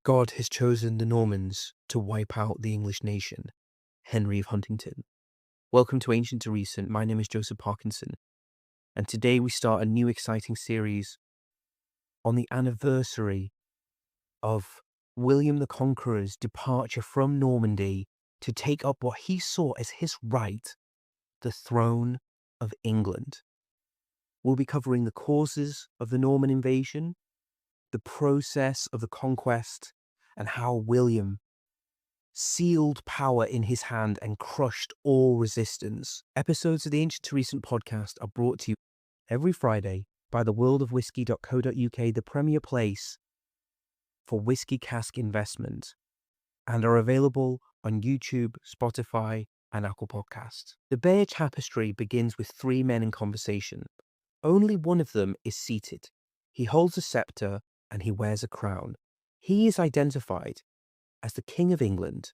God has chosen the Normans to wipe out the English nation. Henry of Huntington. Welcome to Ancient to Recent. My name is Joseph Parkinson, and today we start a new exciting series on the anniversary of William the Conqueror's departure from Normandy to take up what he saw as his right, the throne of England. We'll be covering the causes of the Norman invasion, the process of the conquest, and how William sealed power in his hand and crushed all resistance. Episodes of the Ancient to Recent podcast are brought to you every Friday by theworldofwhiskey.co.uk, the premier place for whiskey cask investment, and are available on YouTube, Spotify, and Apple Podcasts. The Bear Tapestry begins with three men in conversation. Only one of them is seated. He holds a scepter and he wears a crown. He is identified as the King of England,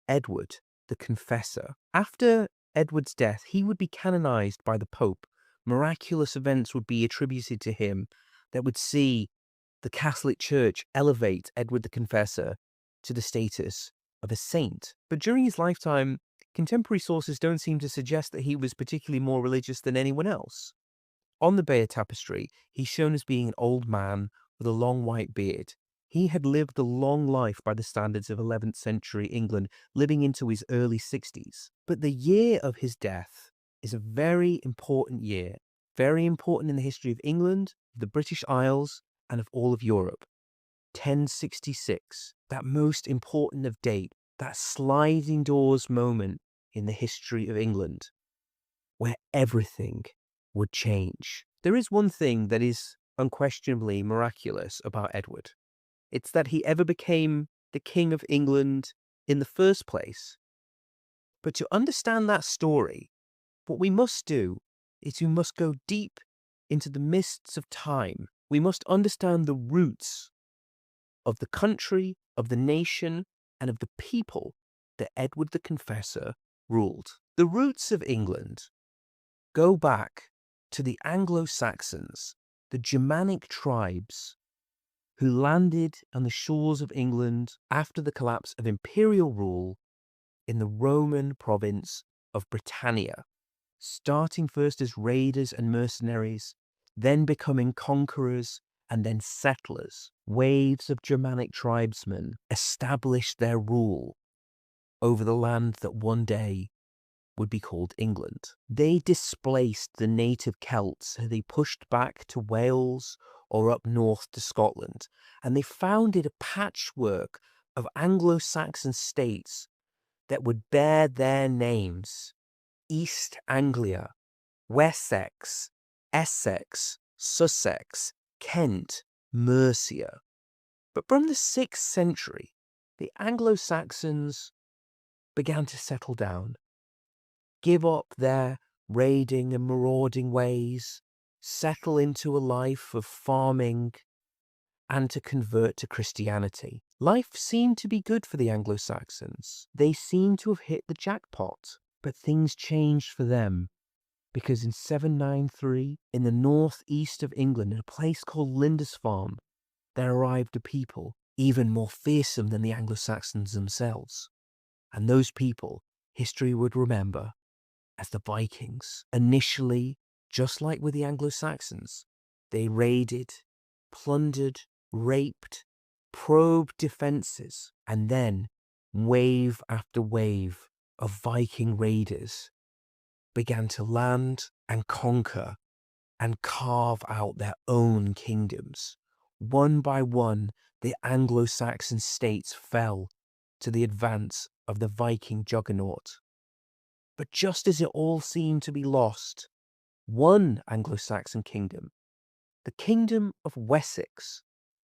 Edward the Confessor. After Edward's death, he would be canonized by the Pope. Miraculous events would be attributed to him that would see the Catholic Church elevate Edward the Confessor to the status of a saint. But during his lifetime, contemporary sources don't seem to suggest that he was particularly more religious than anyone else. On the Bear Tapestry, he's shown as being an old man with a long white beard. He had lived a long life by the standards of 11th century England, living into his early 60s. But the year of his death is a very important year, very important in the history of England, the British Isles, and of all of Europe. 1066, that most important of date, that sliding doors moment in the history of England, where everything would change. There is one thing that is unquestionably miraculous about Edward. It's that he ever became the King of England in the first place. But to understand that story, what we must do is we must go deep into the mists of time. We must understand the roots of the country, of the nation, and of the people that Edward the Confessor ruled. The roots of England go back to the Anglo-Saxons, the Germanic tribes who landed on the shores of England after the collapse of imperial rule in the Roman province of Britannia, starting first as raiders and mercenaries, then becoming conquerors and then settlers. Waves of Germanic tribesmen established their rule over the land that one day would be called England. They displaced the native Celts who they pushed back to Wales or up north to Scotland, and they founded a patchwork of Anglo-Saxon states that would bear their names: East Anglia, Wessex, Essex, Sussex, Kent, Mercia. But from the 6th century, the Anglo-Saxons began to settle down, give up their raiding and marauding ways, settle into a life of farming, and to convert to Christianity. Life seemed to be good for the Anglo-Saxons. They seemed to have hit the jackpot, but things changed for them, because in 793, in the northeast of England, in a place called Lindisfarne, there arrived a people even more fearsome than the Anglo-Saxons themselves. And those people, history would remember as the Vikings. Initially, just like with the Anglo-Saxons, they raided, plundered, raped, probed defenses, and then wave after wave of Viking raiders began to land and conquer and carve out their own kingdoms. One by one, the Anglo-Saxon states fell to the advance of the Viking juggernaut. But just as it all seemed to be lost, one Anglo-Saxon kingdom, the kingdom of Wessex,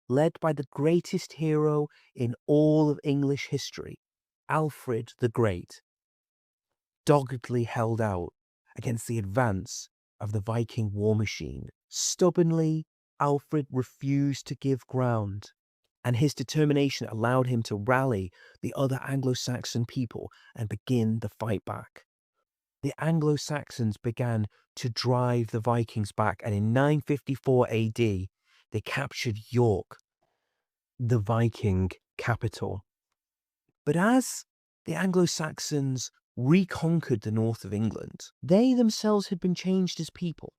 led by the greatest hero in all of English history, Alfred the Great, doggedly held out against the advance of the Viking war machine. Stubbornly, Alfred refused to give ground, and his determination allowed him to rally the other Anglo-Saxon people and begin the fight back. The Anglo-Saxons began to drive the Vikings back, and in 954 AD, they captured York, the Viking capital. But as the Anglo-Saxons reconquered the north of England, they themselves had been changed as people.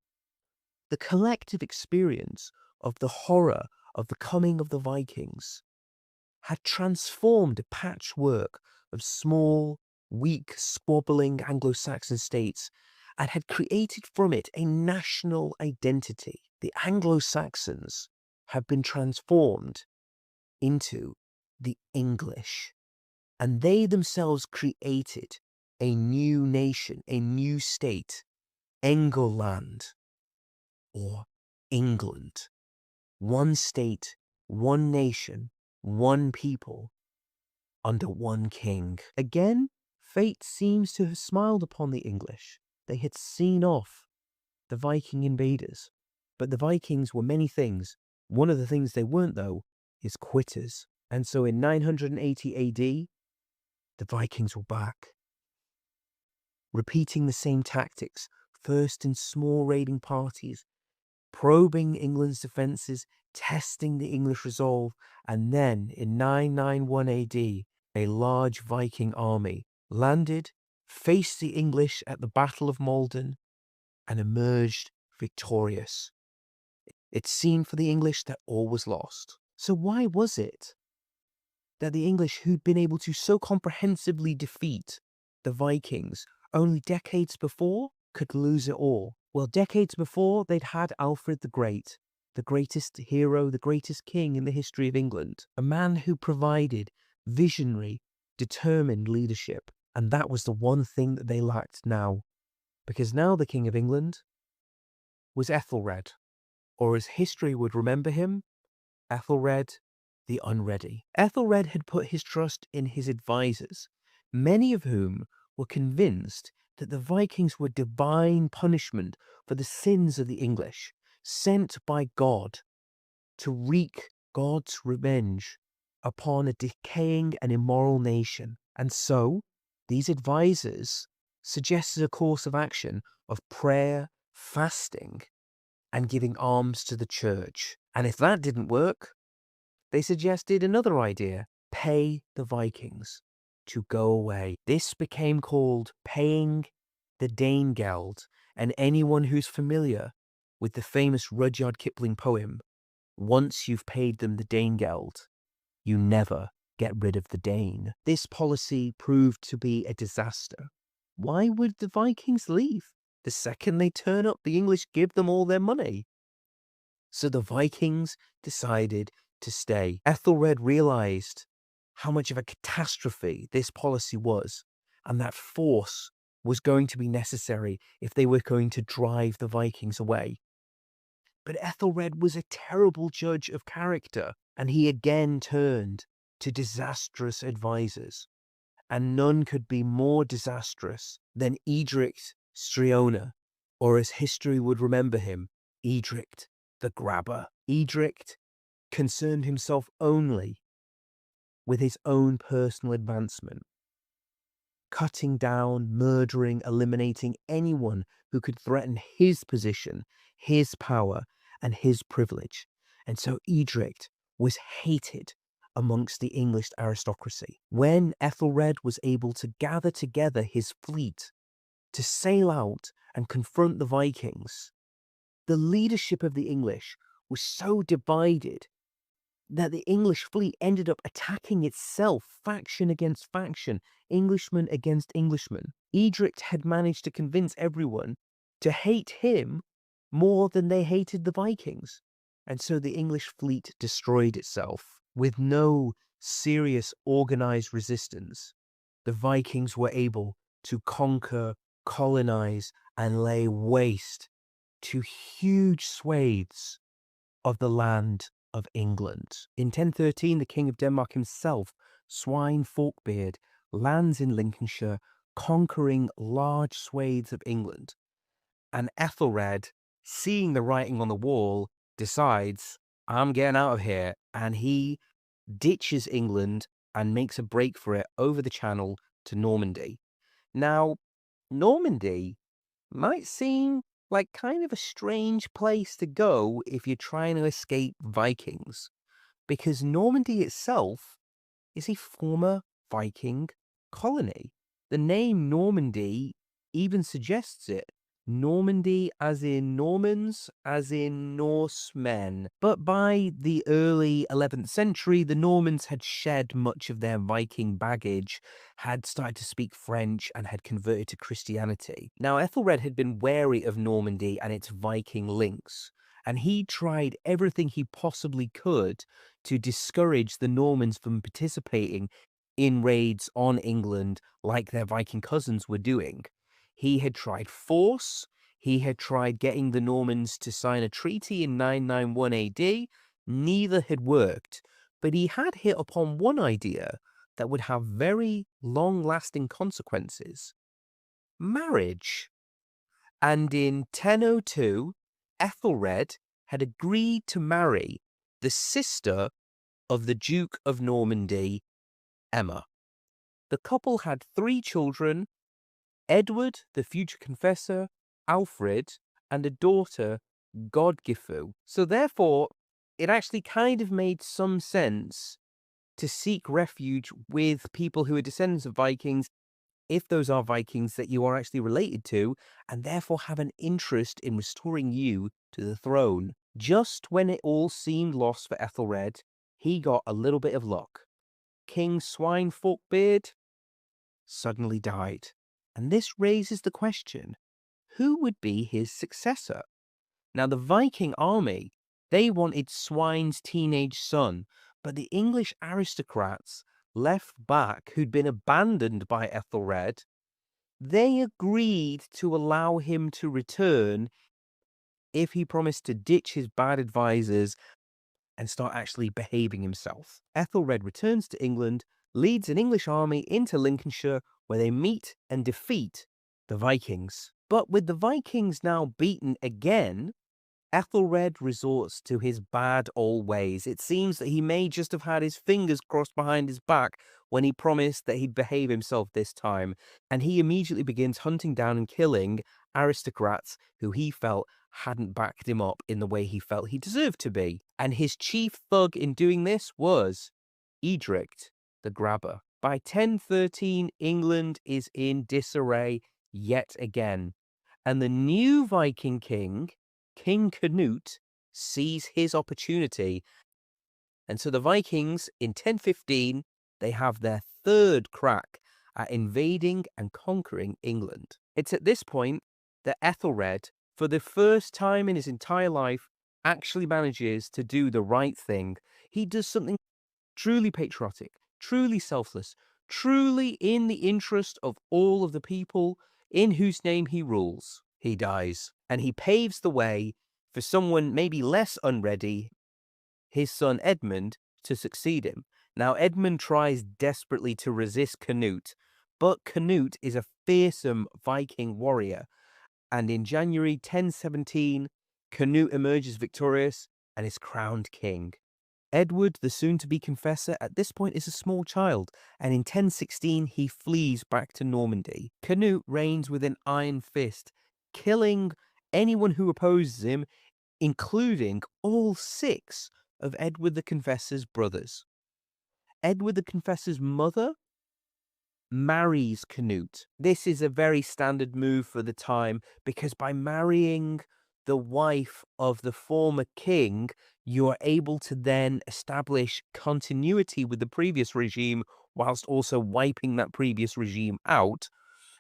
The collective experience of the horror of the coming of the Vikings had transformed a patchwork of small, weak, squabbling Anglo-Saxon states and had created from it a national identity. The Anglo-Saxons have been transformed into the English, and they themselves created a new nation, a new state, England, or England. One state, one nation, one people, under one king. Again, fate seems to have smiled upon the English. They had seen off the Viking invaders. But the Vikings were many things. One of the things they weren't, though, is quitters. And so in 980 AD, the Vikings were back, repeating the same tactics, first in small raiding parties, probing England's defences, testing the English resolve, and then in 991 AD, a large Viking army landed, faced the English at the Battle of Maldon, and emerged victorious. It seemed for the English that all was lost. So why was it that the English, who'd been able to so comprehensively defeat the Vikings only decades before, could lose it all? Well, decades before, they'd had Alfred the Great, the greatest hero, the greatest king in the history of England, a man who provided visionary, determined leadership. And that was the one thing that they lacked now. Because now the King of England was Ethelred, or as history would remember him, Ethelred the Unready. Ethelred had put his trust in his advisors, many of whom were convinced that the Vikings were divine punishment for the sins of the English, sent by God to wreak God's revenge upon a decaying and immoral nation. And so, these advisors suggested a course of action of prayer, fasting, and giving alms to the church. And if that didn't work, they suggested another idea: pay the Vikings to go away. This became called paying the Danegeld, and anyone who's familiar with the famous Rudyard Kipling poem, once you've paid them the Danegeld, you never get rid of the Dane. This policy proved to be a disaster. Why would the Vikings leave? The second they turn up, the English give them all their money. So the Vikings decided to stay. Ethelred realized how much of a catastrophe this policy was, and that force was going to be necessary if they were going to drive the Vikings away. But Ethelred was a terrible judge of character, and he again turned to disastrous advisors. And none could be more disastrous than Edric Striona, or as history would remember him, Edric the Grabber. Edric concerned himself only with his own personal advancement, cutting down, murdering, eliminating anyone who could threaten his position, his power, and his privilege. And so Edric was hated amongst the English aristocracy. When Ethelred was able to gather together his fleet to sail out and confront the Vikings, the leadership of the English was so divided that the English fleet ended up attacking itself, faction against faction, Englishman against Englishman. Edric had managed to convince everyone to hate him more than they hated the Vikings. And so the English fleet destroyed itself. With no serious organized resistance, the Vikings were able to conquer, colonize, and lay waste to huge swathes of the land of England. In 1013, the King of Denmark himself, Svein Forkbeard, lands in Lincolnshire, conquering large swathes of England. And Ethelred, seeing the writing on the wall, decides, I'm getting out of here. And he ditches England and makes a break for it over the channel to Normandy. Now, Normandy might seem like kind of a strange place to go if you're trying to escape Vikings. because Normandy itself is a former Viking colony. The name Normandy even suggests it. Normandy as in Normans, as in Norsemen. But by the early 11th century, the Normans had shed much of their Viking baggage, had started to speak French, and had converted to Christianity. Now, Ethelred had been wary of Normandy and its Viking links, and he tried everything he possibly could to discourage the Normans from participating in raids on England like their Viking cousins were doing. He had tried force. He had tried getting the Normans to sign a treaty in 991 AD. Neither had worked, but he had hit upon one idea that would have very long-lasting consequences. Marriage. And in 1002, Ethelred had agreed to marry the sister of the Duke of Normandy, Emma. The couple had 3 children, Edward, the future confessor, Alfred, and a daughter, Godgifu. So therefore, it actually kind of made some sense to seek refuge with people who are descendants of Vikings, if those are Vikings that you are actually related to, and therefore have an interest in restoring you to the throne. Just when it all seemed lost for Ethelred, he got a little bit of luck. King Swineforkbeard suddenly died. And this raises the question, who would be his successor? Now, the Viking army, they wanted Swine's teenage son, but the English aristocrats left back, who'd been abandoned by Ethelred, they agreed to allow him to return if he promised to ditch his bad advisors and start actually behaving himself. Ethelred returns to England, leads an English army into Lincolnshire, where they meet and defeat the Vikings. But with the Vikings now beaten again, Ethelred resorts to his bad old ways. It seems that he may just have had his fingers crossed behind his back when he promised that he'd behave himself this time, and he immediately begins hunting down and killing aristocrats who he felt hadn't backed him up in the way he felt he deserved to be. And his chief thug in doing this was Edric the Grabber. By 1013, England is in disarray yet again, and the new Viking king, King Canute, sees his opportunity. And so the Vikings, in 1015, they have their third crack at invading and conquering England. It's at this point that Ethelred, for the first time in his entire life, actually manages to do the right thing. He does something truly patriotic, truly selfless, truly in the interest of all of the people in whose name he rules. He dies, and he paves the way for someone maybe less unready, his son Edmund, to succeed him. Now, Edmund tries desperately to resist Canute, but Canute is a fearsome Viking warrior, and in January 1017, Canute emerges victorious and is crowned king. Edward, the soon-to-be confessor, at this point is a small child, and in 1016 he flees back to Normandy. Canute reigns with an iron fist, killing anyone who opposes him, including all 6 of Edward the Confessor's brothers. Edward the Confessor's mother marries Canute. This is a very standard move for the time, because by marrying the wife of the former king, you are able to then establish continuity with the previous regime whilst also wiping that previous regime out.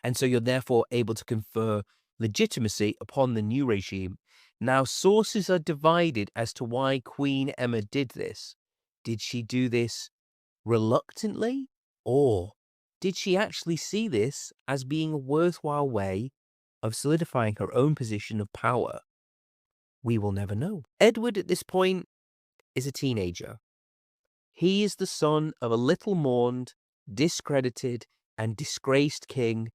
And so you're therefore able to confer legitimacy upon the new regime. Now, sources are divided as to why Queen Emma did this. Did she do this reluctantly, or did she actually see this as being a worthwhile way of solidifying her own position of power? We will never know. Edward at this point is a teenager. He is the son of a little mourned, discredited, and disgraced king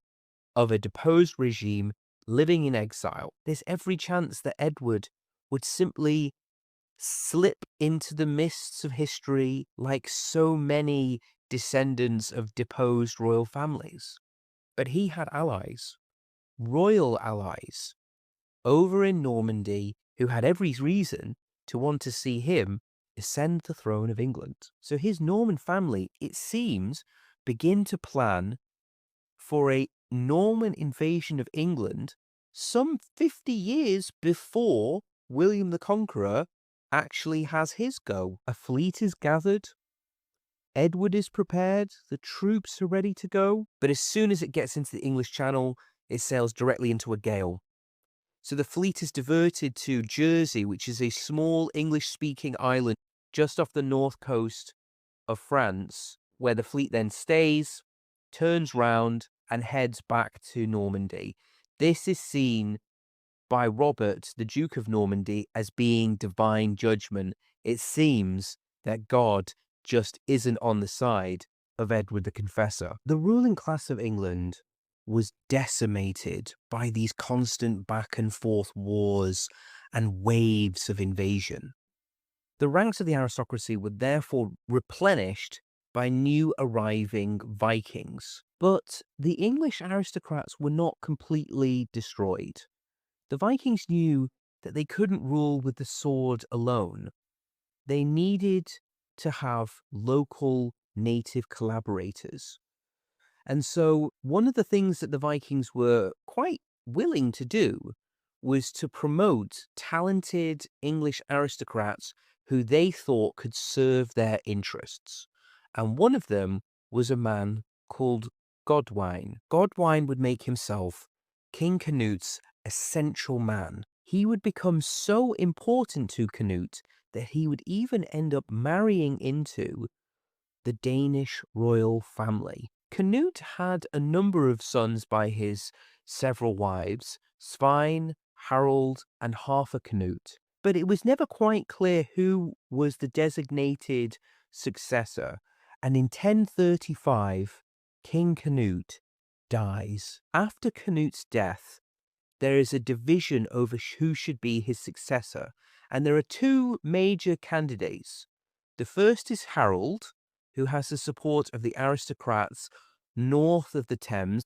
of a deposed regime living in exile. There's every chance that Edward would simply slip into the mists of history like so many descendants of deposed royal families. But he had allies, royal allies, over in Normandy, who had every reason to want to see him ascend the throne of England. So his Norman family, it seems, begin to plan for a Norman invasion of England some 50 years before William the Conqueror actually has his go. A fleet is gathered, Edward is prepared, the troops are ready to go, but as soon as it gets into the English Channel, it sails directly into a gale. So the fleet is diverted to Jersey, which is a small English-speaking island just off the north coast of France, where the fleet then stays, turns round, and heads back to Normandy. This is seen by Robert, the Duke of Normandy, as being divine judgment. It seems that God just isn't on the side of Edward the Confessor. The ruling class of England was decimated by these constant back and forth wars and waves of invasion. The ranks of the aristocracy were therefore replenished by new arriving Vikings. But the English aristocrats were not completely destroyed. The Vikings knew that they couldn't rule with the sword alone. They needed to have local native collaborators. And so one of the things that the Vikings were quite willing to do was to promote talented English aristocrats who they thought could serve their interests. And one of them was a man called Godwin. Godwin would make himself King Canute's essential man. He would become so important to Canute that he would even end up marrying into the Danish royal family. Canute had a number of sons by his several wives, Svein, Harold, and Harthacnut, but it was never quite clear who was the designated successor, and in 1035, King Canute dies. After Canute's death, there is a division over who should be his successor, and there are two major candidates. The first is Harold, who has the support of the aristocrats north of the Thames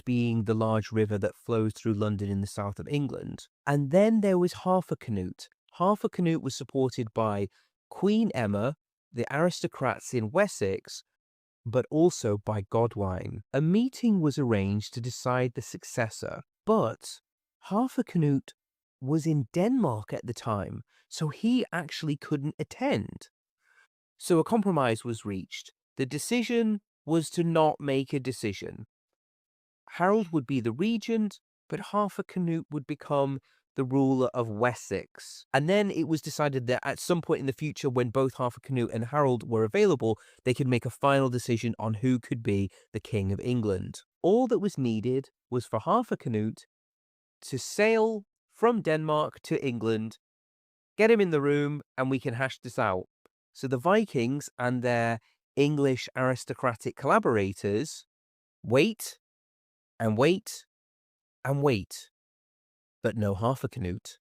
being the large river that flows through London in the south of England. And then there was Harthacnut. Harthacnut was supported by Queen Emma, the aristocrats in Wessex, but also by Godwin. A meeting was arranged to decide the successor, but Harthacnut was in Denmark at the time, so he actually couldn't attend. So a compromise was reached. The decision was to not make a decision. Harold would be the regent, but Harthacnut would become the ruler of Wessex. And then it was decided that at some point in the future, when both Harthacnut and Harold were available, they could make a final decision on who could be the King of England. All that was needed was for Harthacnut to sail from Denmark to England, get him in the room, and we can hash this out. So the Vikings and their English aristocratic collaborators wait and wait and wait, but no Harthacnut.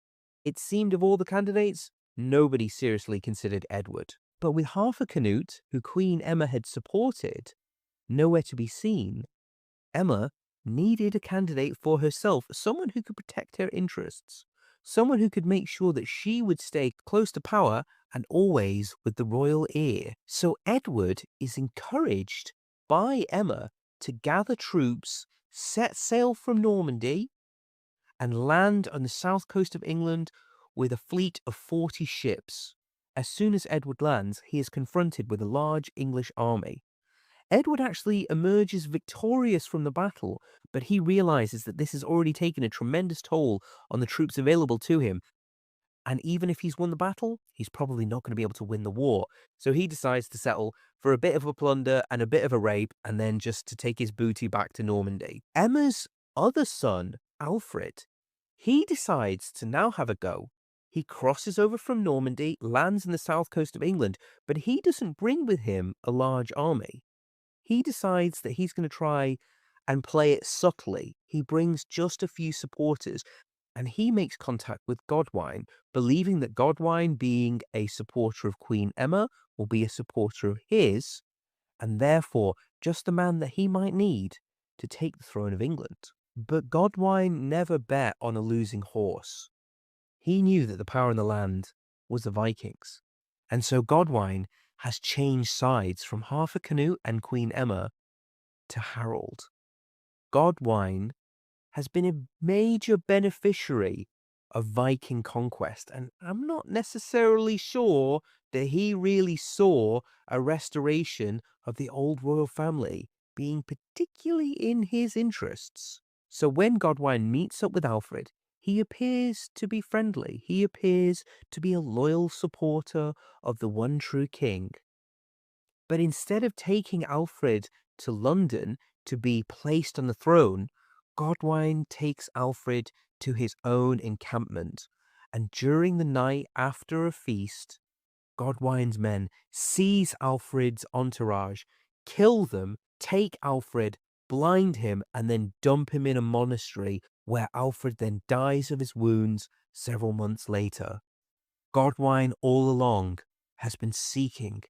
It seemed of all the candidates, nobody seriously considered Edward. But with Harthacnut, who Queen Emma had supported, nowhere to be seen, Emma needed a candidate for herself, someone who could protect her interests, someone who could make sure that she would stay close to power and always with the royal ear. So Edward is encouraged by Emma to gather troops, set sail from Normandy, and land on the south coast of England with a fleet of 40 ships. As soon as Edward lands, he is confronted with a large English army. Edward actually emerges victorious from the battle, but he realizes that this has already taken a tremendous toll on the troops available to him. And even if he's won the battle, he's probably not going to be able to win the war. So he decides to settle for a bit of a plunder and a bit of a rape, and then just to take his booty back to Normandy. Emma's other son, Alfred, he decides to now have a go. He crosses over from Normandy, lands in the south coast of England, but he doesn't bring with him a large army. He decides that he's going to try and play it subtly. He brings just a few supporters, and he makes contact with Godwin, believing that Godwin, being a supporter of Queen Emma, will be a supporter of his, and therefore just the man that he might need to take the throne of England. But Godwin never bet on a losing horse. He knew that the power in the land was the Vikings, And so Godwin has changed sides from Harthacnut and Queen Emma to Harold. Godwin has been a major beneficiary of Viking conquest, and I'm not necessarily sure that he really saw a restoration of the old royal family being particularly in his interests. So when Godwin meets up with Alfred, he appears to be friendly. He appears to be a loyal supporter of the one true king. But instead of taking Alfred to London to be placed on the throne, Godwin takes Alfred to his own encampment. And during the night after a feast, Godwin's men seize Alfred's entourage, kill them, take Alfred, blind him, and then dump him in a monastery where Alfred then dies of his wounds several months later. Godwin all along has been seeking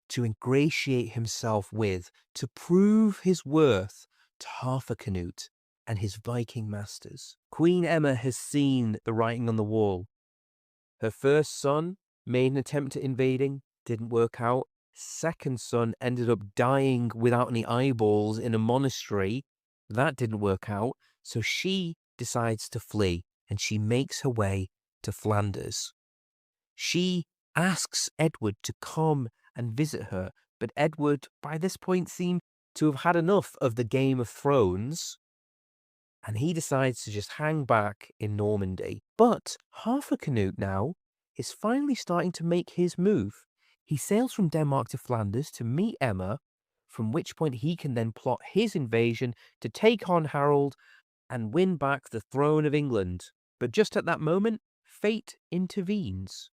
to ingratiate himself with, to prove his worth to Harthacnut and his Viking masters. Queen Emma has seen the writing on the wall. Her first son made an attempt at invading, didn't work out. Second son ended up dying without any eyeballs in a monastery. That didn't work out. So she decides to flee, and she makes her way to Flanders. She asks Edward to come and visit her, but Edward, by this point, seemed to have had enough of the Game of Thrones, and he decides to just hang back in Normandy. But Harthacnut now is finally starting to make his move. He sails from Denmark to Flanders to meet Emma, from which point he can then plot his invasion to take on Harold and win back the throne of England. But just at that moment, fate intervenes.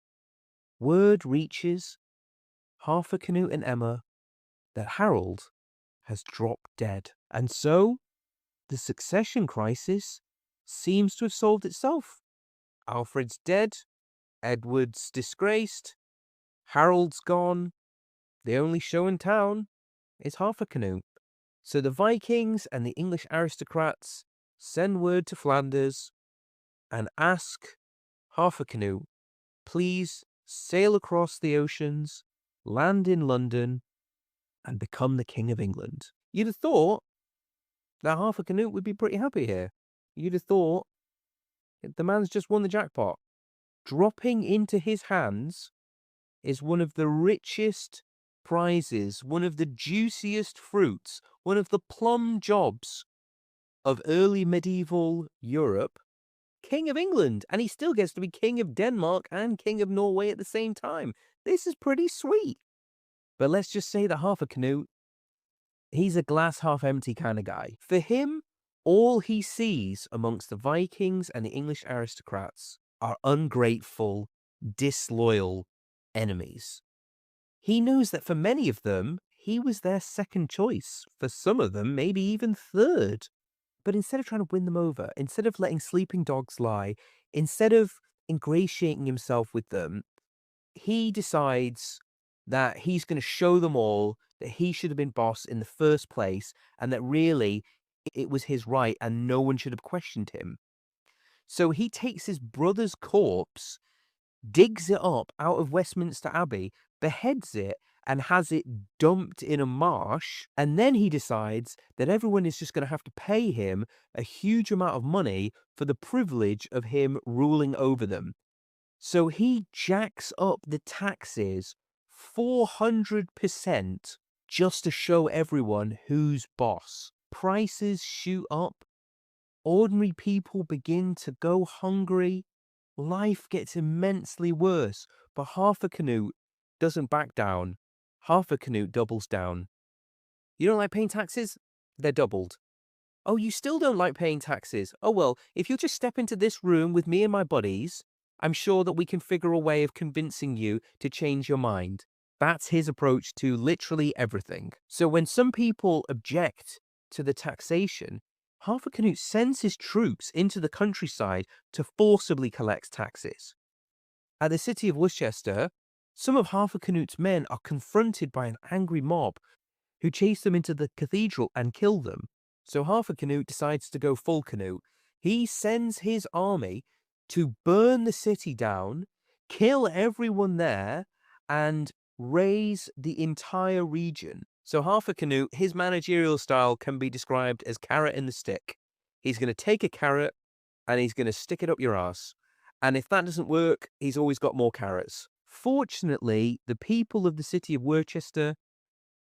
Word reaches Harthacnut and Emma that Harold has dropped dead. And so the succession crisis seems to have solved itself. Alfred's dead, Edward's disgraced, Harold's gone. The only show in town is Harthacnut. So the Vikings and the English aristocrats send word to Flanders and ask Harthacnut, please sail across the oceans, land in London, and become the King of England. You'd have thought that Harthacnut would be pretty happy here. You'd have thought the man's just won the jackpot. Dropping into his hands is one of the richest prizes, one of the juiciest fruits, one of the plum jobs of early medieval Europe. King of England, and he still gets to be King of Denmark and King of Norway at the same time. This is pretty sweet. But let's just say that Harthacnut, he's a glass half empty kind of guy. For him, all he sees amongst the Vikings and the English aristocrats are ungrateful, disloyal enemies. He knows that for many of them, he was their second choice. For some of them, maybe even third. But instead of trying to win them over, instead of letting sleeping dogs lie, instead of ingratiating himself with them, he decides that he's going to show them all that he should have been boss in the first place and that really it was his right and no one should have questioned him. So he takes his brother's corpse, digs it up out of Westminster Abbey, beheads it, and has it dumped in a marsh, and then he decides that everyone is just going to have to pay him a huge amount of money for the privilege of him ruling over them. So he jacks up the taxes 400% just to show everyone who's boss. Prices shoot up, ordinary people begin to go hungry, life gets immensely worse, but Harthacnut doesn't back down. Harthacnut doubles down. You don't like paying taxes? They're doubled. Oh, you still don't like paying taxes? Oh well, if you'll just step into this room with me and my buddies, I'm sure that we can figure a way of convincing you to change your mind. That's his approach to literally everything. So when some people object to the taxation, Harthacnut sends his troops into the countryside to forcibly collect taxes. At the city of Worcester, some of Harthacnut's men are confronted by an angry mob who chase them into the cathedral and kill them. So Harthacnut decides to go full Canute. He sends his army to burn the city down, kill everyone there, and raise the entire region. So Harthacnut, his managerial style can be described as carrot in the stick. He's going to take a carrot and he's going to stick it up your ass. And if that doesn't work, he's always got more carrots. Fortunately, the people of the city of Worcester,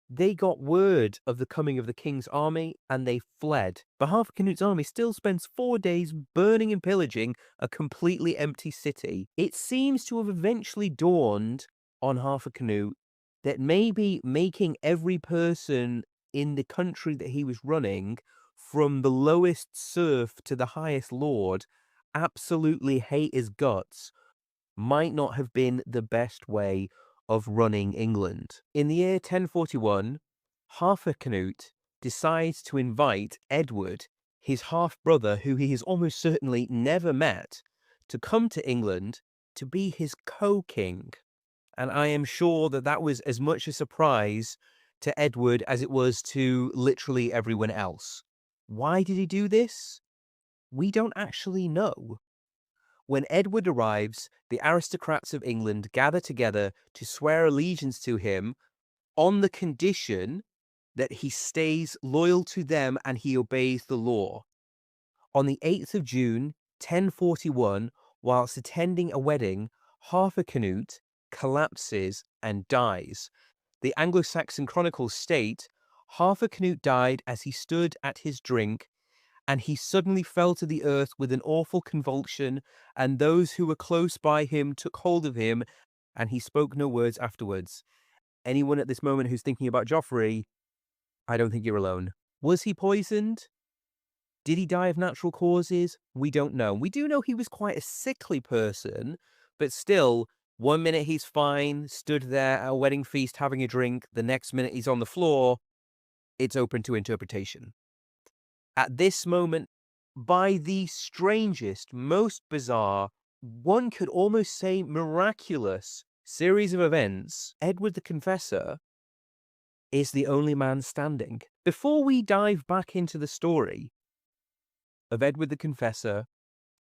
they got word of the coming of the king's army and they fled. But Harthacnut's army still spends 4 days burning and pillaging a completely empty city. It seems to have eventually dawned on Harthacnut that maybe making every person in the country that he was running, from the lowest serf to the highest lord, absolutely hate his guts, might not have been the best way of running England. In the year 1041, Harthacnut decides to invite Edward, his half-brother, who he has almost certainly never met, to come to England to be his co-king. And I am sure that that was as much a surprise to Edward as it was to literally everyone else. Why did he do this? We don't actually know. When Edward arrives, the aristocrats of England gather together to swear allegiance to him on the condition that he stays loyal to them and he obeys the law. On the 8th of June, 1041, whilst attending a wedding, Harthacnut collapses and dies. The Anglo-Saxon chronicles state, Harthacnut died as he stood at his drink, and he suddenly fell to the earth with an awful convulsion, and those who were close by him took hold of him, and he spoke no words afterwards. Anyone at this moment who's thinking about Joffrey, I don't think you're alone. Was he poisoned? Did he die of natural causes? We don't know. We do know he was quite a sickly person, but still, 1 minute he's fine, stood there at a wedding feast having a drink, the next minute he's on the floor. It's open to interpretation. At this moment, by the strangest, most bizarre, one could almost say miraculous series of events, Edward the Confessor is the only man standing. Before we dive back into the story of Edward the Confessor,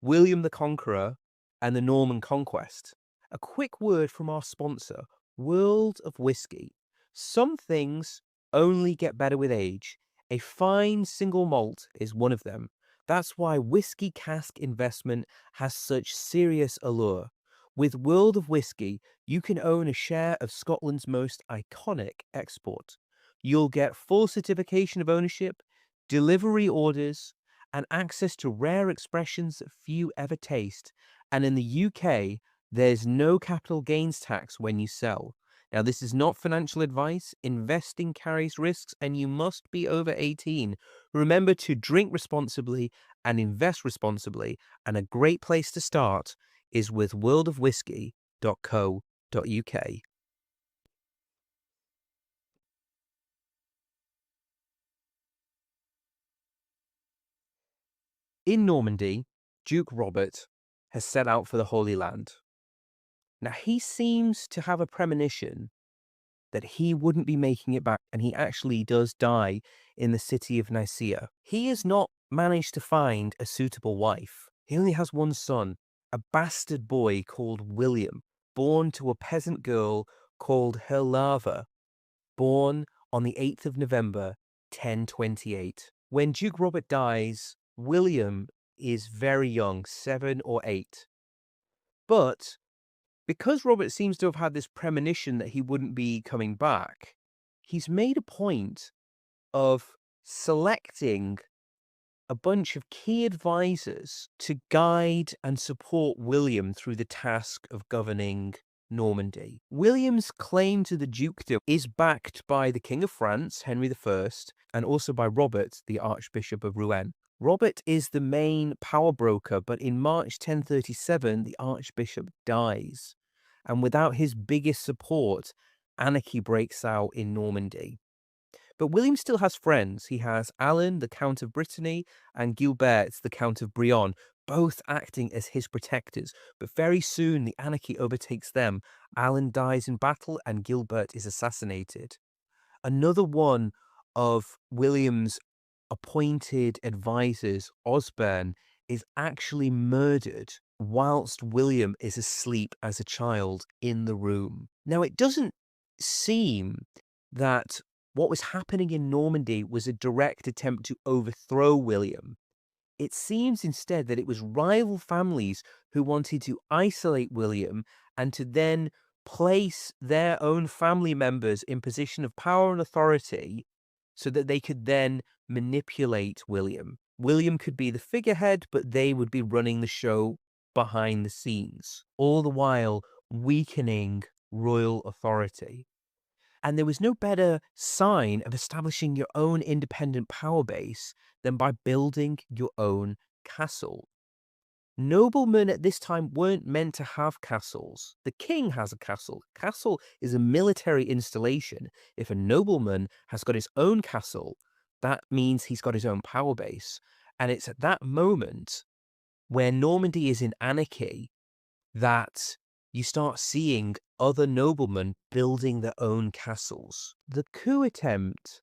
William the Conqueror, and the Norman Conquest, a quick word from our sponsor, World of Whiskey. Some things only get better with age. A fine single malt is one of them. That's why whiskey cask investment has such serious allure. With World of Whiskey, you can own a share of Scotland's most iconic export. You'll get full certification of ownership, delivery orders, and access to rare expressions that few ever taste. And in the UK, there's no capital gains tax when you sell. Now, this is not financial advice. Investing carries risks, and you must be over 18. Remember to drink responsibly and invest responsibly, and a great place to start is with worldofwhiskey.co.uk. In Normandy, Duke Robert has set out for the Holy Land. Now, he seems to have a premonition that he wouldn't be making it back, and he actually does die in the city of Nicaea. He has not managed to find a suitable wife. He only has one son, a bastard boy called William, born to a peasant girl called Herlava, born on the 8th of November, 1028. When Duke Robert dies, William is very young, 7 or 8. But because Robert seems to have had this premonition that he wouldn't be coming back, he's made a point of selecting a bunch of key advisors to guide and support William through the task of governing Normandy. William's claim to the dukedom is backed by the King of France, Henry I, and also by Robert, the Archbishop of Rouen. Robert is the main power broker, but in March 1037, the Archbishop dies. And without his biggest support, anarchy breaks out in Normandy. But William still has friends. He has Alan, the Count of Brittany, and Gilbert, the Count of Brionne, both acting as his protectors. But very soon, the anarchy overtakes them. Alan dies in battle, and Gilbert is assassinated. Another one of William's appointed advisors, Osbern, is actually murdered whilst William is asleep as a child in the room. Now, it doesn't seem that what was happening in Normandy was a direct attempt to overthrow William. It seems instead that it was rival families who wanted to isolate William and to then place their own family members in position of power and authority so that they could then manipulate William. William could be the figurehead, but they would be running the show behind the scenes, all the while weakening royal authority. And there was no better sign of establishing your own independent power base than by building your own castle. Noblemen at this time weren't meant to have castles. The king has a castle. Castle is a military installation. If a nobleman has got his own castle, that means he's got his own power base. And it's at that moment where Normandy is in anarchy that you start seeing other noblemen building their own castles. The coup attempt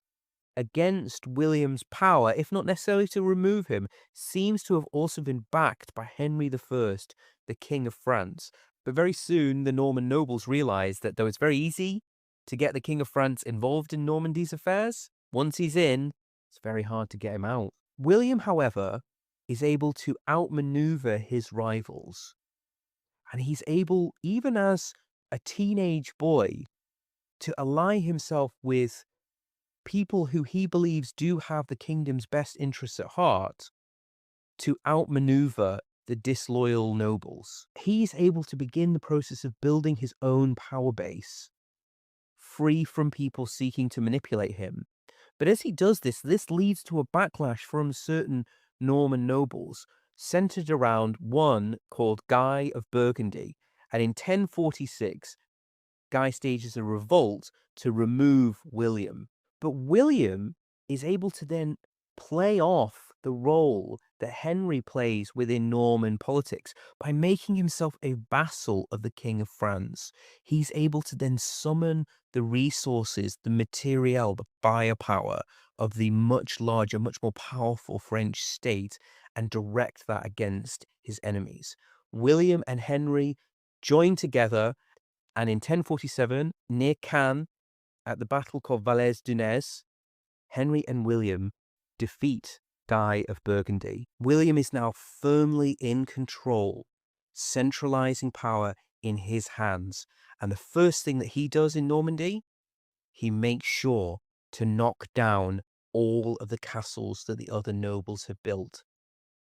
against William's power, if not necessarily to remove him, seems to have also been backed by Henry I, the King of France. But very soon, the Norman nobles realized that though it's very easy to get the King of France involved in Normandy's affairs, once he's in, it's very hard to get him out. William, however, is able to outmaneuver his rivals. And he's able, even as a teenage boy, to ally himself with people who he believes do have the kingdom's best interests at heart to outmaneuver the disloyal nobles. He's able to begin the process of building his own power base, free from people seeking to manipulate him. But as he does this, this leads to a backlash from certain Norman nobles, centered around one called Guy of Burgundy. And in 1046, Guy stages a revolt to remove William. But William is able to then play off the role that Henry plays within Norman politics by making himself a vassal of the King of France. He's able to then summon the resources, the materiel, the firepower of the much larger, much more powerful French state and direct that against his enemies. William and Henry join together, and in 1047, near Caen, at the battle called Valais d'Unez, Henry and William defeat Guy of Burgundy. William is now firmly in control, centralizing power in his hands. And the first thing that he does in Normandy, he makes sure to knock down all of the castles that the other nobles have built.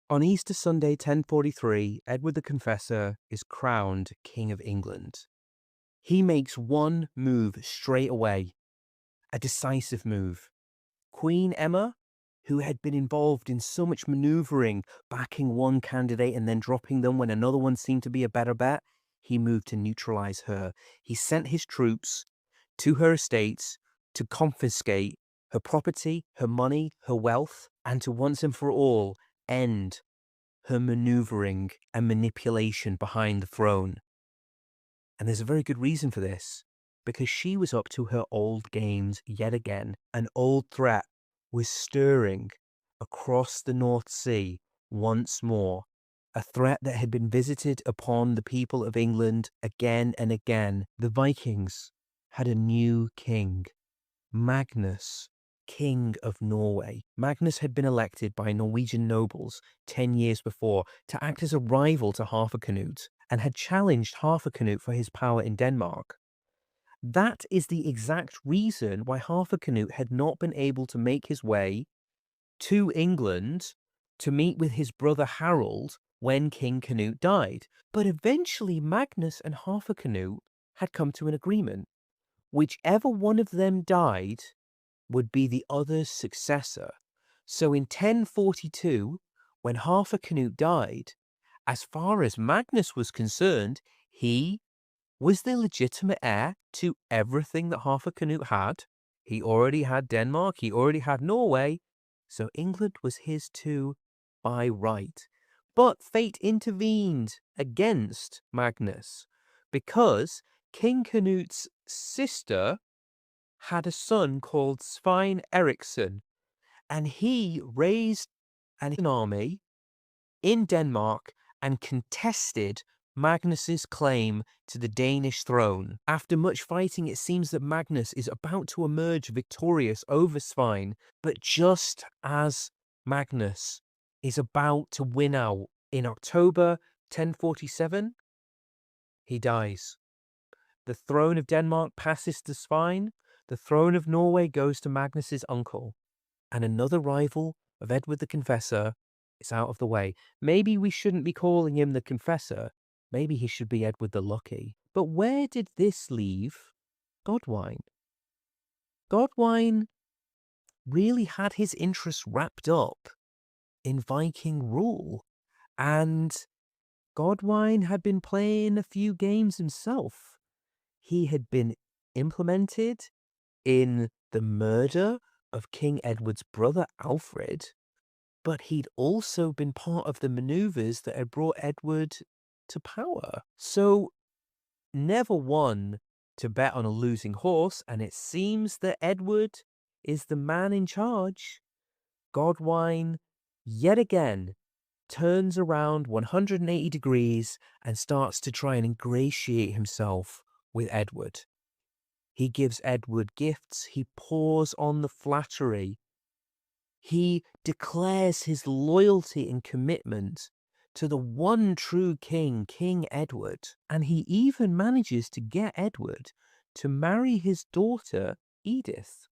On Easter Sunday 1043, Edward the Confessor is crowned King of England. He makes one move straight away, a decisive move. Queen Emma, who had been involved in so much maneuvering, backing one candidate and then dropping them when another one seemed to be a better bet, he moved to neutralize her. He sent his troops to her estates to confiscate her property, her money, her wealth, and to once and for all end her maneuvering and manipulation behind the throne. And there's a very good reason for this, because she was up to her old games yet again. An old threat was stirring across the North Sea once more, a threat that had been visited upon the people of England again and again. The Vikings had a new king, Magnus, King of Norway. Magnus had been elected by Norwegian nobles 10 years before to act as a rival to Harthacnut, and had challenged Harthacnut for his power in Denmark. That is the exact reason why Harthacnut had not been able to make his way to England to meet with his brother Harold when King Canute died. But eventually Magnus and Harthacnut had come to an agreement. Whichever one of them died would be the other's successor. So in 1042, when Harthacnut died, as far as Magnus was concerned, he was the legitimate heir to everything that Harthacnut had. He already had Denmark, he already had Norway, so England was his too by right. But fate intervened against Magnus because King Canut's sister had a son called Svein Eriksson, and he raised an army in Denmark and contested Magnus's claim to the Danish throne. After much fighting, it seems that Magnus is about to emerge victorious over Svein, but just as Magnus is about to win out in October 1047, he dies. The throne of Denmark passes to Svein, the throne of Norway goes to Magnus's uncle, and another rival of Edward the Confessor is out of the way. Maybe we shouldn't be calling him the Confessor. Maybe he should be Edward the Lucky. But where did this leave Godwine? Godwine really had his interests wrapped up in Viking rule, and Godwine had been playing a few games himself. He had been implemented in the murder of King Edward's brother Alfred, but he'd also been part of the maneuvers that had brought Edward to power. So never one to bet on a losing horse, and it seems that Edward is the man in charge. Godwine, yet again, turns around 180 degrees and starts to try and ingratiate himself with Edward. He gives Edward gifts. He pours on the flattery. He declares his loyalty and commitment to the one true king, King Edward. And he even manages to get Edward to marry his daughter, Edith.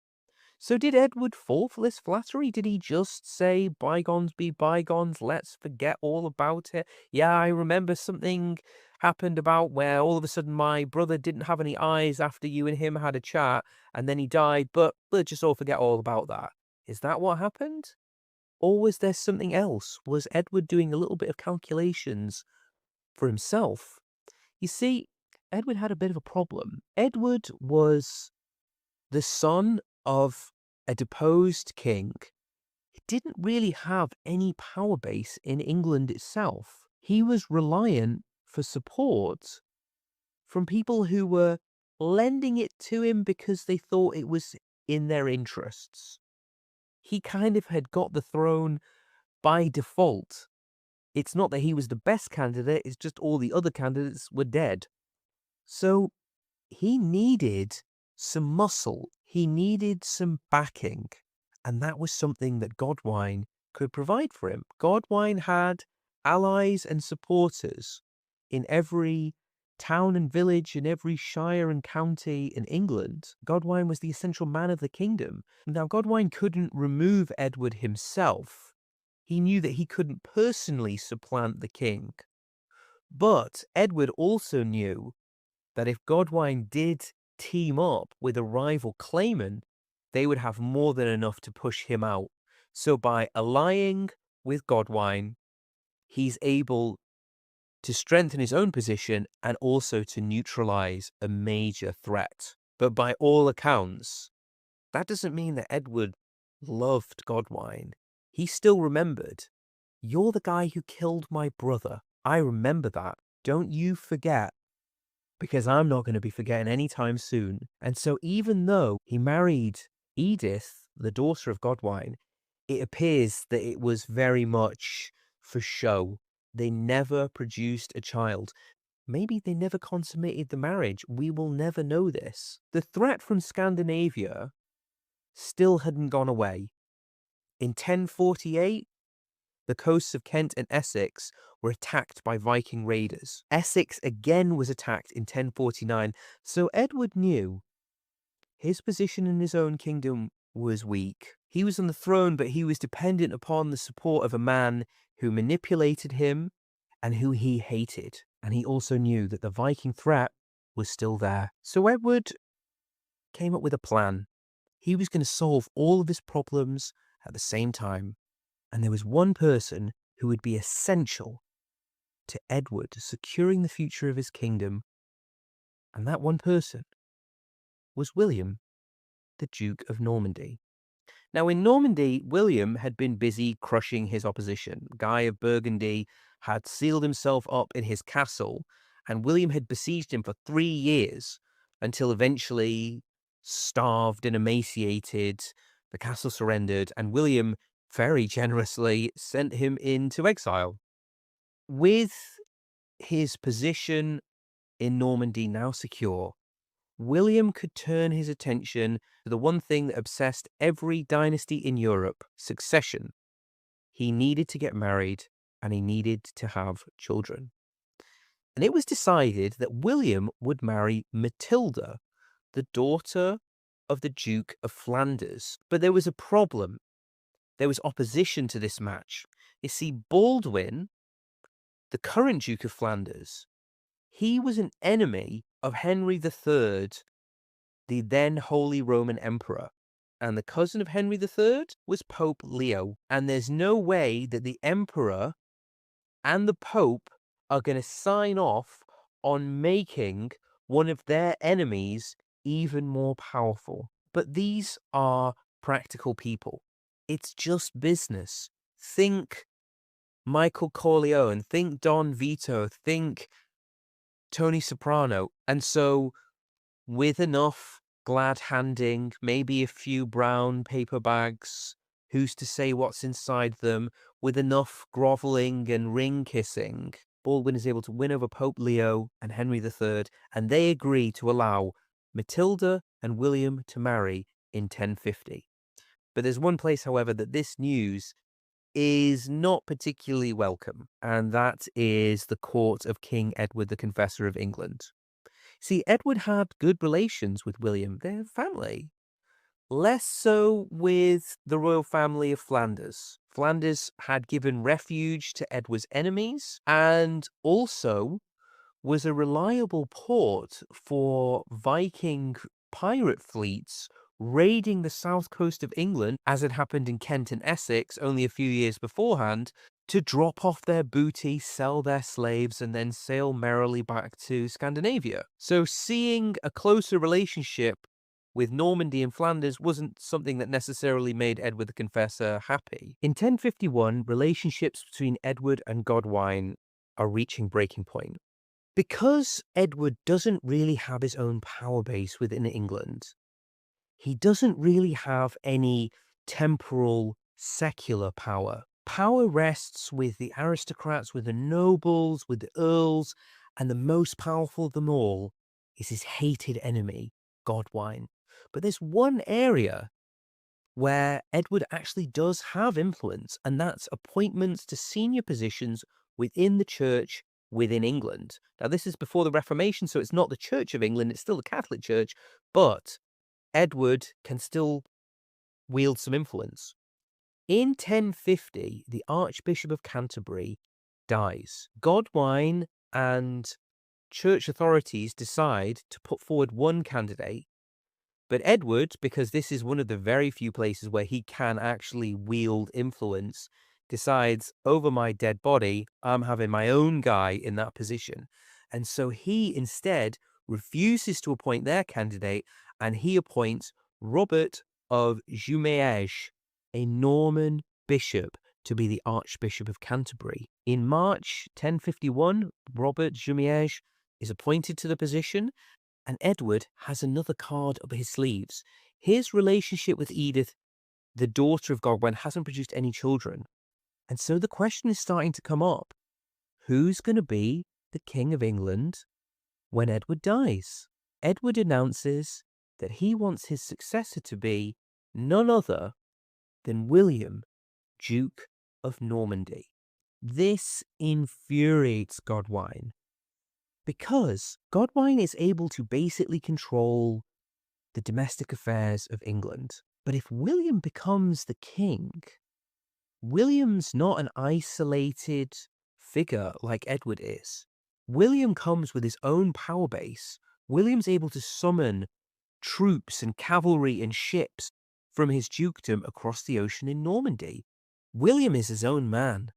So did Edward fall for this flattery? Did he just say, bygones be bygones, let's forget all about it? Yeah, I remember something happened about where all of a sudden my brother didn't have any eyes after you and him had a chat, and then he died, but we'll just all forget all about that. Is that what happened? Or was there something else? Was Edward doing a little bit of calculations for himself? You see, Edward had a bit of a problem. Edward was the son of a deposed king. He didn't really have any power base in England itself. He was reliant for support from people who were lending it to him because they thought it was in their interests. He kind of had got the throne by default. It's not that he was the best candidate, it's just all the other candidates were dead. So he needed some muscle. He needed some backing. And that was something that Godwine could provide for him. Godwine had allies and supporters in every town and village, in every shire and county in England. Godwine was the essential man of the kingdom. Now, Godwine couldn't remove Edward himself. He knew that he couldn't personally supplant the king. But Edward also knew that if Godwine did team up with a rival claimant, they would have more than enough to push him out. So by allying with Godwine, he's able to strengthen his own position and also to neutralize a major threat. But by all accounts, that doesn't mean that Edward loved Godwine. He still remembered, you're the guy who killed my brother. I remember that. Don't you forget, because I'm not going to be forgetting anytime soon. And so even though he married Edith, the daughter of Godwine, it appears that it was very much for show. They never produced a child. Maybe they never consummated the marriage. We will never know this. The threat from Scandinavia still hadn't gone away. In 1048, the coasts of Kent and Essex were attacked by Viking raiders. Essex again was attacked in 1049, so Edward knew his position in his own kingdom was weak. He was on the throne, but he was dependent upon the support of a man who manipulated him and who he hated. And he also knew that the Viking threat was still there. So Edward came up with a plan. He was going to solve all of his problems at the same time. And there was one person who would be essential to Edward securing the future of his kingdom. And that one person was William, the Duke of Normandy. Now, in Normandy, William had been busy crushing his opposition. Guy of Burgundy had sealed himself up in his castle, and William had besieged him for 3 years until eventually, starved and emaciated, the castle surrendered, and William very generously sent him into exile. With his position in Normandy now secure, William could turn his attention to the one thing that obsessed every dynasty in Europe: succession. He needed to get married and he needed to have children. And it was decided that William would marry Matilda, the daughter of the Duke of Flanders. But there was a problem. There was opposition to this match. You see, Baldwin, the current Duke of Flanders, he was an enemy of Henry III, the then Holy Roman Emperor. And the cousin of Henry III was Pope Leo. And there's no way that the Emperor and the Pope are going to sign off on making one of their enemies even more powerful. But these are practical people. It's just business. Think Michael Corleone, think Don Vito, think Tony Soprano. And so with enough glad handing, maybe a few brown paper bags, who's to say what's inside them, with enough groveling and ring kissing, Baldwin is able to win over Pope Leo and Henry III, and they agree to allow Matilda and William to marry in 1050. But there's one place, however, that this news is not particularly welcome, and that is the court of King Edward the Confessor of England. See, Edward had good relations with William, their family. Less so with the royal family of Flanders. Flanders had given refuge to Edward's enemies and also was a reliable port for Viking pirate fleets raiding the south coast of England, as had happened in Kent and Essex only a few years beforehand, to drop off their booty, sell their slaves, and then sail merrily back to Scandinavia. So seeing a closer relationship with Normandy and Flanders wasn't something that necessarily made Edward the Confessor happy. In 1051, relationships between Edward and Godwin are reaching breaking point. Because Edward doesn't really have his own power base within England, he doesn't really have any temporal, secular power. Power rests with the aristocrats, with the nobles, with the earls, and the most powerful of them all is his hated enemy, Godwin. But there's one area where Edward actually does have influence, and that's appointments to senior positions within the church within England. Now, this is before the Reformation, so it's not the Church of England, it's still the Catholic Church, but Edward can still wield some influence. In 1050, the Archbishop of Canterbury dies. Godwin and church authorities decide to put forward one candidate, but Edward, because this is one of the very few places where he can actually wield influence, decides, over my dead body, I'm having my own guy in that position. And so he instead refuses to appoint their candidate, and he appoints Robert of Jumièges, a Norman bishop, to be the Archbishop of Canterbury. In March 1051, Robert Jumièges is appointed to the position, and Edward has another card up his sleeves. His relationship with Edith, the daughter of Godwin, hasn't produced any children. And so the question is starting to come up. Who's going to be the King of England when Edward dies? Edward announces that he wants his successor to be none other than William, Duke of Normandy. This infuriates Godwin, because Godwin is able to basically control the domestic affairs of England. But if William becomes the king, William's not an isolated figure like Edward is. William comes with his own power base. William's able to summon troops and cavalry and ships from his dukedom across the ocean in Normandy. William is his own man.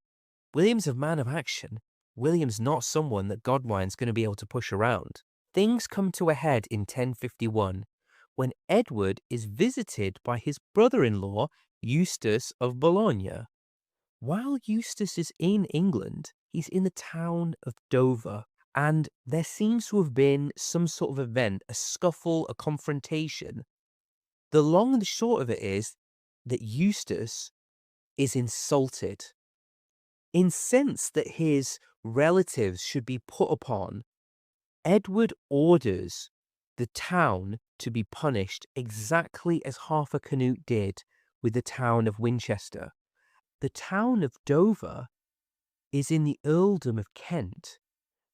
William's a man of action. William's not someone that Godwin's going to be able to push around. Things come to a head in 1051 when Edward is visited by his brother-in-law, Eustace of Bologna. While Eustace is in England, he's in the town of Dover, and there seems to have been some sort of event, a scuffle, a confrontation. The long and the short of it is that Eustace is insulted, incensed that his relatives should be put upon, Edward orders the town to be punished exactly as Harthacnut did with the town of Winchester. The town of Dover is in the earldom of Kent.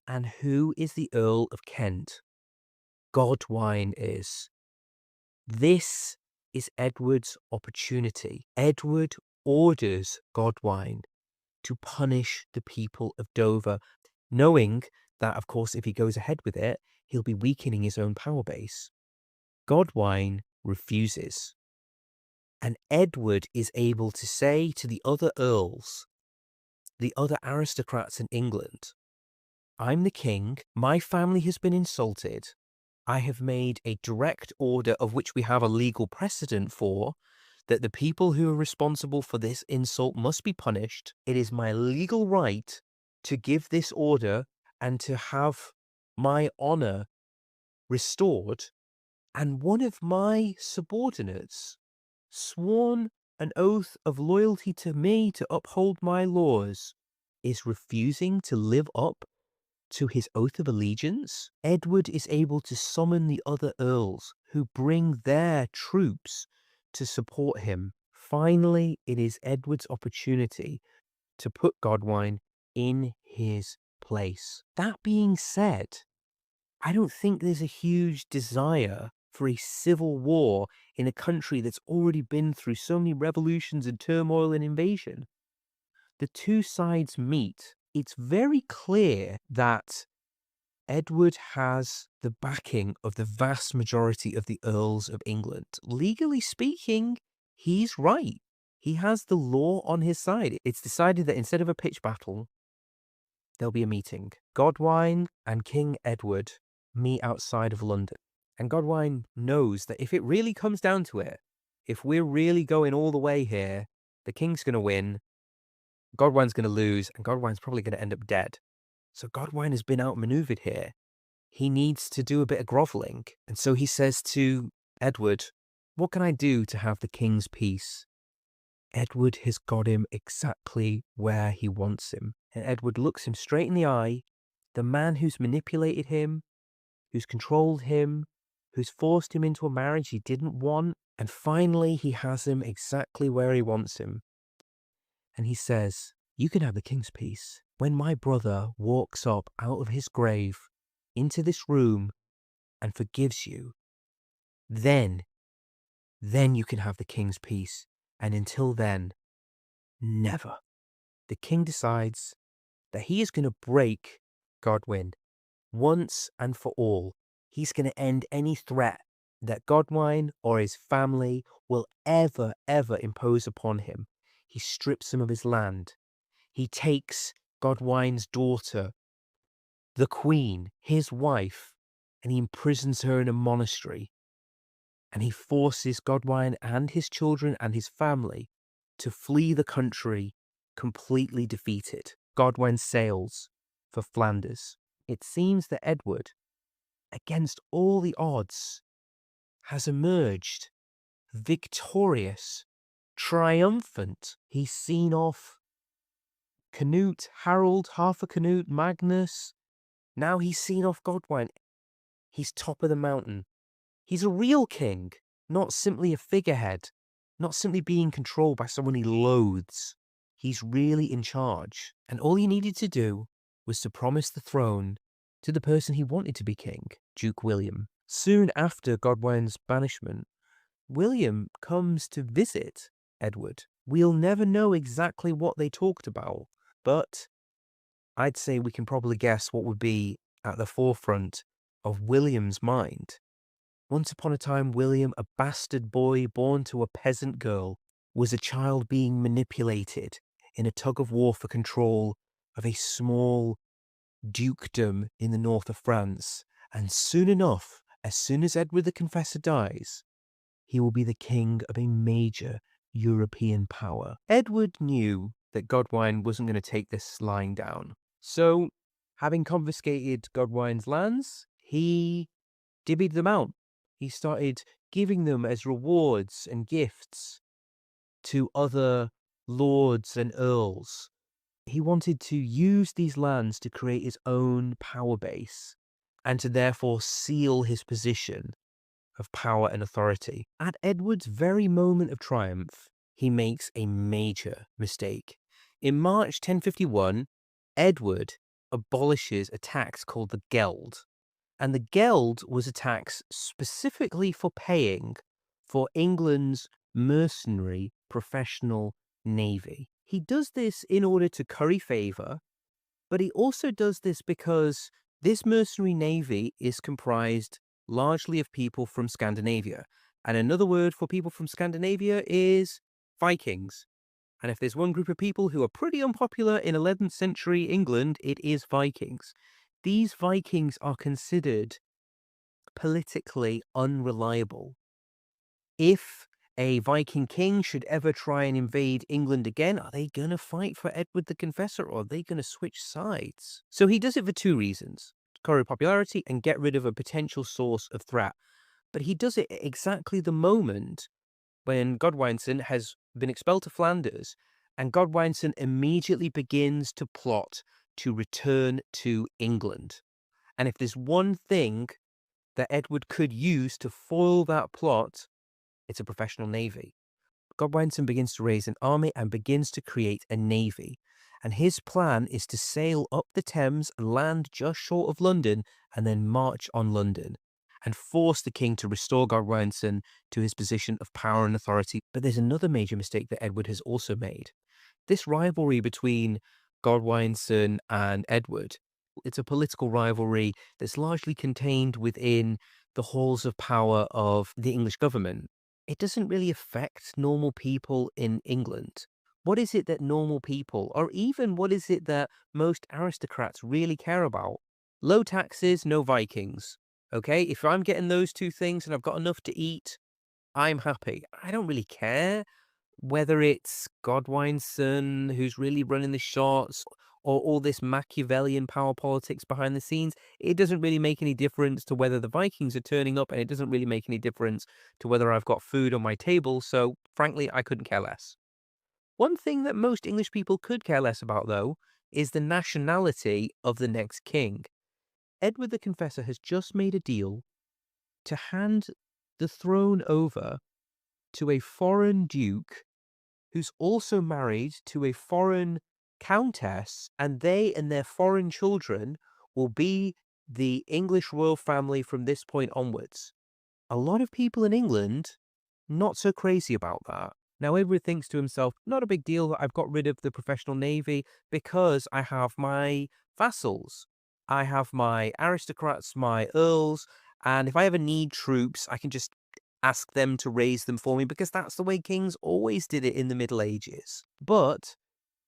And who is the Earl of Kent? Godwin is. This is Edward's opportunity. Edward orders Godwin to punish the people of Dover, knowing that, of course, if he goes ahead with it, he'll be weakening his own power base. Godwin refuses. And Edward is able to say to the other earls, the other aristocrats in England, I'm the king, my family has been insulted, I have made a direct order of which we have a legal precedent for, that the people who are responsible for this insult must be punished. It is my legal right to give this order and to have my honor restored. And one of my subordinates sworn an oath of loyalty to me to uphold my laws is refusing to live up to his oath of allegiance. Edward is able to summon the other earls who bring their troops to support him. Finally, it is Edward's opportunity to put Godwin in his place. That being said, I don't think there's a huge desire for a civil war in a country that's already been through so many revolutions and turmoil and invasion. The two sides meet. It's very clear that Edward has the backing of the vast majority of the Earls of England. Legally speaking, he's right. He has the law on his side. It's decided that instead of a pitched battle, there'll be a meeting. Godwin and King Edward meet outside of London. And Godwin knows that if it really comes down to it, if we're really going all the way here, the king's going to win, Godwin's going to lose, and Godwin's probably going to end up dead. So Godwin has been outmaneuvered here. He needs to do a bit of groveling. And so he says to Edward, what can I do to have the king's peace? Edward has got him exactly where he wants him. And Edward looks him straight in the eye. The man who's manipulated him, who's controlled him, who's forced him into a marriage he didn't want. And finally, he has him exactly where he wants him. And he says, you can have the king's peace when my brother walks up out of his grave into this room and forgives you. Then you can have the king's peace. And until then, never. The king decides that he is going to break Godwin once and for all. He's going to end any threat that Godwin or his family will ever impose upon him. He strips him of his land. He takes Godwin's daughter, the queen, his wife, and he imprisons her in a monastery. And he forces Godwin and his children and his family to flee the country completely defeated. Godwin sails for Flanders. It seems that Edward, against all the odds, has emerged victorious, triumphant. He's seen off Canute, Harold, Harthacnut, Magnus. Now he's seen off Godwin. He's top of the mountain. He's a real king, not simply a figurehead, not simply being controlled by someone he loathes. He's really in charge. And all he needed to do was to promise the throne to the person he wanted to be king, Duke William. Soon after Godwin's banishment, William comes to visit Edward. We'll never know exactly what they talked about, but I'd say we can probably guess what would be at the forefront of William's mind. Once upon a time, William, a bastard boy born to a peasant girl, was a child being manipulated in a tug of war for control of a small dukedom in the north of France. And soon enough, as soon as Edward the Confessor dies, he will be the king of a major European power. Edward knew that Godwin wasn't going to take this lying down. So, having confiscated Godwin's lands, he divvied them out. He started giving them as rewards and gifts to other lords and earls. He wanted to use these lands to create his own power base and to therefore seal his position of power and authority. At Edward's very moment of triumph, he makes a major mistake. In March 1051, Edward abolishes a tax called the Geld. And the Geld was a tax specifically for paying for England's mercenary professional navy. He does this in order to curry favor, but he also does this because this mercenary navy is comprised largely of people from Scandinavia. And another word for people from Scandinavia is Vikings. And if there's one group of people who are pretty unpopular in 11th century England, it is Vikings. These Vikings are considered politically unreliable. If a Viking king should ever try and invade England again, are they going to fight for Edward the Confessor, or are they going to switch sides? So he does it for two reasons: to curry popularity and get rid of a potential source of threat. But he does it at exactly the moment when Godwinson has been expelled to Flanders, and Godwinson immediately begins to plot to return to England. And if there's one thing that Edward could use to foil that plot, it's a professional navy. Godwinson begins to raise an army and begins to create a navy. And his plan is to sail up the Thames, land just short of London, and then march on London and force the king to restore Godwinson to his position of power and authority. But there's another major mistake that Edward has also made. This rivalry between Godwinson and Edward, it's a political rivalry that's largely contained within the halls of power of the English government. It doesn't really affect normal people in England. What is it that normal people, or even what is it that most aristocrats really care about? Low taxes, no Vikings. Okay, if I'm getting those two things and I've got enough to eat, I'm happy. I don't really care whether it's Godwinson who's really running the shots, or all this Machiavellian power politics behind the scenes. It doesn't really make any difference to whether the Vikings are turning up, and it doesn't really make any difference to whether I've got food on my table. So frankly, I couldn't care less. One thing that most English people could care less about, though, is the nationality of the next king. Edward the Confessor has just made a deal to hand the throne over to a foreign duke who's also married to a foreign countess, and they and their foreign children will be the English royal family from this point onwards. A lot of people in England, not so crazy about that. Now, Edward thinks to himself, not a big deal that I've got rid of the professional navy because I have my vassals. I have my aristocrats, my earls, and if I ever need troops, I can just ask them to raise them for me, because that's the way kings always did it in the Middle Ages. But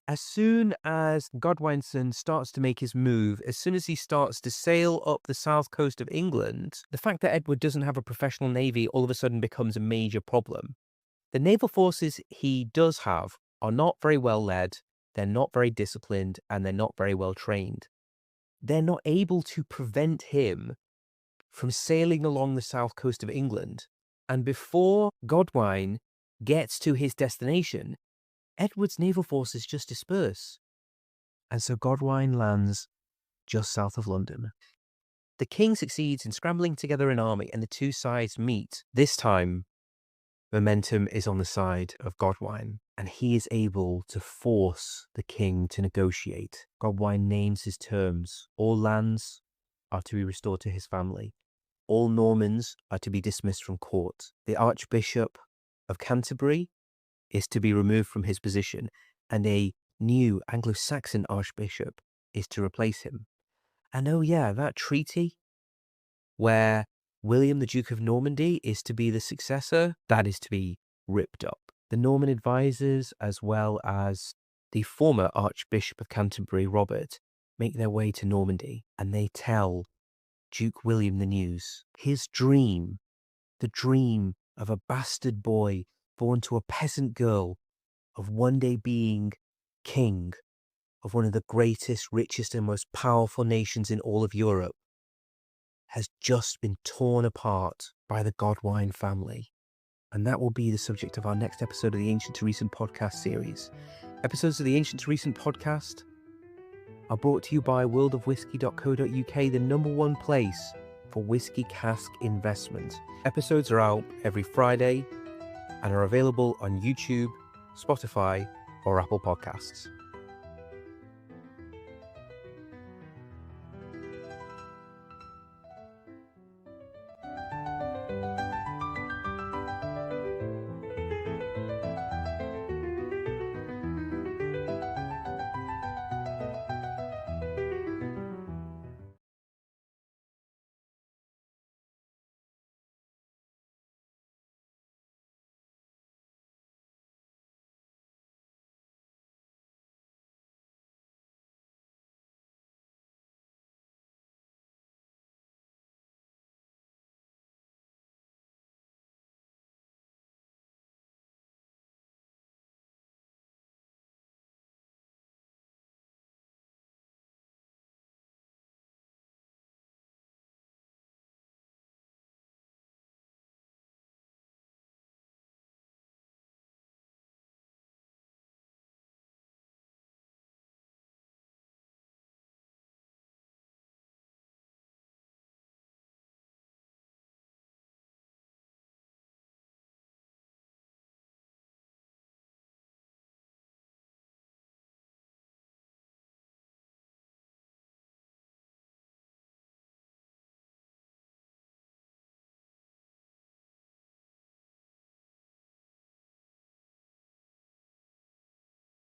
as soon as Godwinson starts to make his move, as soon as he starts to sail up the south coast of England, the fact that Edward doesn't have a professional navy all of a sudden becomes a major problem. The naval forces he does have are not very well led, they're not very disciplined, and they're not very well trained. They're not able to prevent him from sailing along the south coast of England. And before Godwin gets to his destination, Edward's naval forces just disperse. And so Godwin lands just south of London. The king succeeds in scrambling together an army, and the two sides meet. This time, momentum is on the side of Godwin, and he is able to force the king to negotiate. Godwin names his terms. All lands are to be restored to his family. All Normans are to be dismissed from court. The Archbishop of Canterbury is to be removed from his position, and a new Anglo-Saxon archbishop is to replace him. And oh yeah, that treaty where William the Duke of Normandy is to be the successor, that is to be ripped up. The Norman advisors, as well as the former Archbishop of Canterbury, Robert, make their way to Normandy, and they tell Duke William the news. His dream, the dream of a bastard boy born to a peasant girl, of one day being king of one of the greatest, richest, and most powerful nations in all of Europe, has just been torn apart by the Godwin family. And that will be the subject of our next episode of the Ancient to Recent podcast series. Episodes of the Ancient to Recent podcast are brought to you by worldofwhiskey.co.uk, the #1 place for whiskey cask investment. Episodes are out every Friday and are available on YouTube, Spotify, or Apple Podcasts.